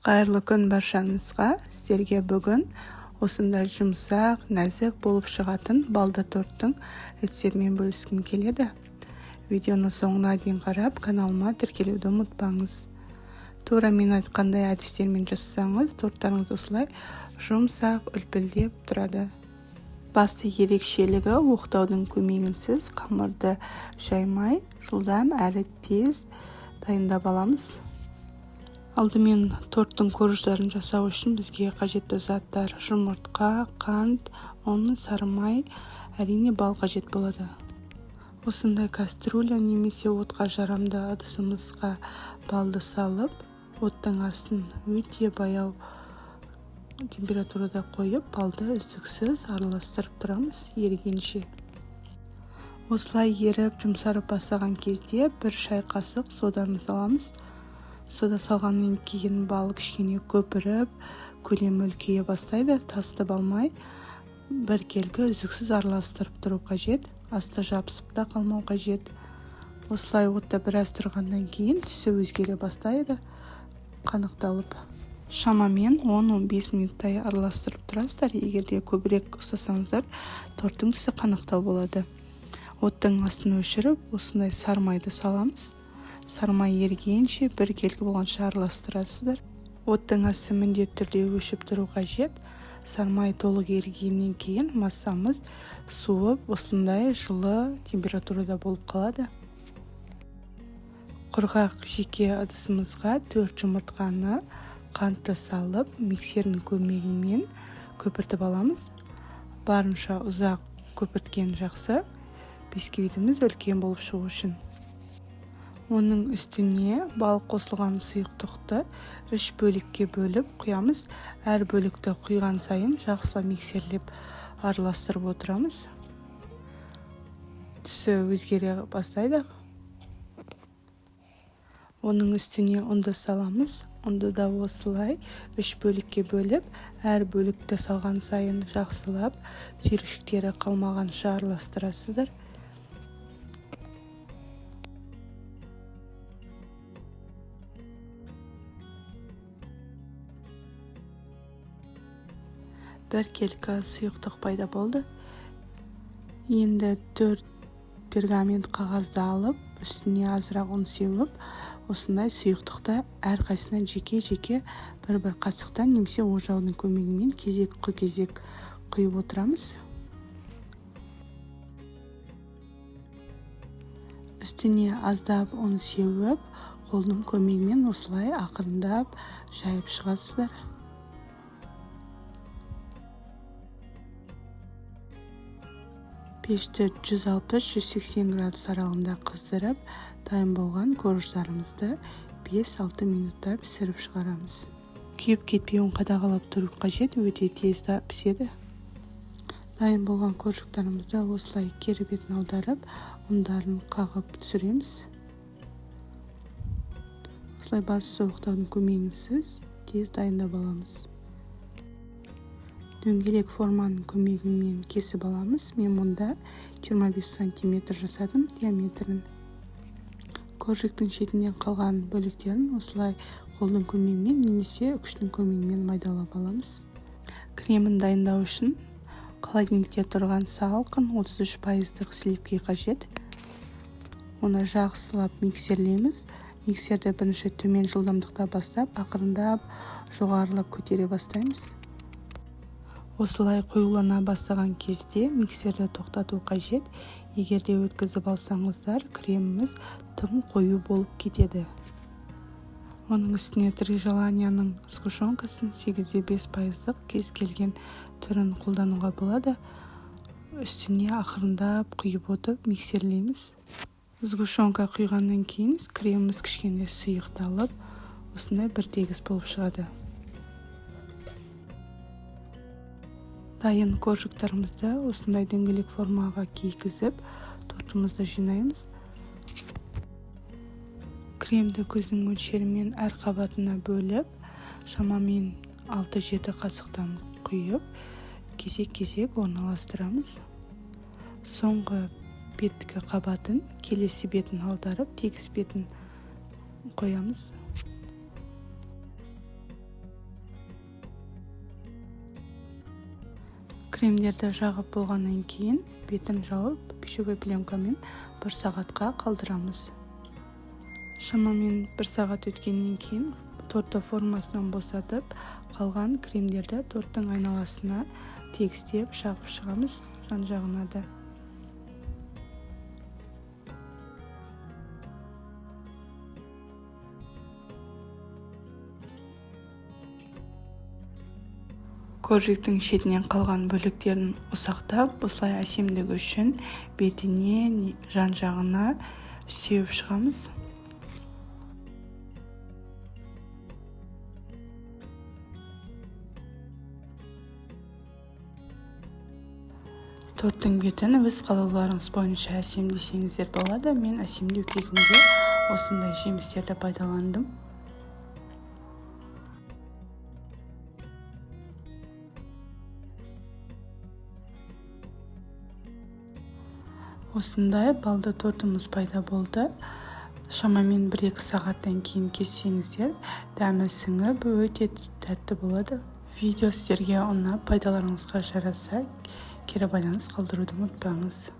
Қайырлы күн баршаңызға. Сіздерге бүгін осындай жұмсақ, нәзік болып шығатын балды торттың рецептімен бөліскім келеді. Видеоны соңына дейін қарап, каналыма тіркелуді ұмытпаңыз. Тура мен айтқандай әдістермен жасасаңыз, торттарыңыз осылай жұмсақ, үлпілдеп тұрады. Басты ерекшелігі оқтаудың көмегінсіз қамырды жаймай, жылдам әрі тез дайындап аламыз. Алдымен торттың корждарын жасау үшін бізге қажетті заттар: жұмыртқа, қант, ұн, сары май, әрине бал қажет болады. Осындай кастрюля немесе отқа жарамды ыдысымызға балды салып, оттың астын өте баяу температурада қойып, балды үздіксіз араластырып тұрамыз ерігенше. Осылай еріп, жұмсарып бастаған кезде бір шай қасық соданы саламыз. Сода салғаннан кейін бал кішкене көпіріп, көлемі үлкейе бастайды. Тасты балмай, бір келгі үздіксіз араластырып тұру қажет. Асты жабысып та қалмау қажет. Осылай отта біраз тұрғаннан кейін түсі өзгере бастайды, қанықталып. Шамамен 10-15 минуттай араластырып тұрасыздар. Егерде көбірек ұстасаңыздар, торттың түсі қанықтау болады. Оттың астын өшіріп, осындай сары майды саламыз. Сары май ерігенше бір келгі болғанша араластырасыздар. Оттың асты міндетті түрде өшіп тұру қажет. Сары май толық ерігеннен кейін массамыз суып, осындай жылы температурада болып қалады. Құрғақ жеке ыдысымызға 4 жұмыртқаны қантты салып, миксердің көмегімен көпіртіп аламыз. Барынша ұзақ көпірткен жақсы, бисквитіміз үлкен болып шығу үшін. Оның үстіне бал қосылған сұйықтықты 3 бөлікке бөліп құямыз. Әр бөлікті құйған сайын жақсылап миксерлеп араластырып отырамыз. Түсі өзгере бастайды. Оның үстіне ұнды саламыз. Ұнды да осылай 3 бөлікке бөліп, әр бөлікті салған сайын жақсылап түйіршіктері қалмағанша араластырасыздар. Бір келкі сұйықтық пайда болды. Енді 4 пергамент қағазды алып, үстіне азырақ ұн сеуіп, осындай сұйықтықты әрқайсына жеке-жеке бір-бір қасықтан немесе ожаудың көмегімен кезек құйып отырамыз. Үстіне аздап ұн сеуіп, қолдың көмегімен осылай ақырындап жайып шығасыздар. Пешті 160-180 градус аралығында қыздырып, дайын болған корждарымызды 5-6 минутта пісіріп шығарамыз. Күйіп кетпеуін қадағалап тұру қажет, өте тез піседі. Дайын болған корждарымызды осылай кері бетін аударып, ұндарын қағып түсіреміз. Осылай басы оқтаудың көмегінсіз тез дайындап аламыз. Дөңгелек форманың көмегімен кесіп аламыз. Мен мұнда 25 см жасадым диаметрін. Коржиктің шетінен қалған бөліктерін осылай қолдың көмегімен немесе үкіштің көмегімен майдалап аламыз. Кремін дайындау үшін холодильникте тұрған салқын 33% сливки қажет. Оны жақсылап миксерлейміз. Миксерді бірінші төмен жылдамдықта бастап, ақырындап жоғарылап көтере бастаймыз. Осылай қоюлана бастаған кезде миксерді тоқтату қажет. Егерде өткізіп алсаңыздар, креміміз тым қою болып кетеді. Оның үстіне три желанияның сгущенкасын 8,5% кез келген түрін қолдануға болады. Үстіне ақырындап құйып отырып миксерлейміз. Сгущенка құйғаннан кейін креміміз кішкене сұйықталып, осындай бір тегіс болып шығады. Дайын коржиктарымызды осындай дөңгелек формаға кигізіп, тортымызды жинаймыз. Кремді көздің мөлшерімен әр қабатына бөліп, шамамен 6-7 қасықтан құйып, кезек-кезек орналастырамыз. Соңғы беткі қабатын келесі бетін аударып, тегіс бетін қоямыз. Кремдерді жағып болғаннан кейін бетін жауып пищевой пленкамен 1 сағатқа қалдырамыз. Шамамен 1 сағат өткеннен кейін торты формасынан босатып, қалған кремдерді торттың айналасына тегістеп жағып шығамыз, жан-жағына да. Коржиктің шетінен қалған бөліктерін ұсақтап, осылай әсемдігі үшін бетіне, жан-жағына сеуіп шығамыз. Торттың бетін өз қалауларыңыз бойынша әсемдесеңіздер болады. Мен әсемдеу кезінде осындай жемістерді пайдаландым. Осындай балды тортымыз пайда болды. Шамамен 1-2 сағаттан кейін кессеңіздер, дәмі сіңіп өте тәтті болады. Видео сіздерге ұнап, пайдаларыңызға жараса, кері байланыс қалдыруды ұмытпаңыз.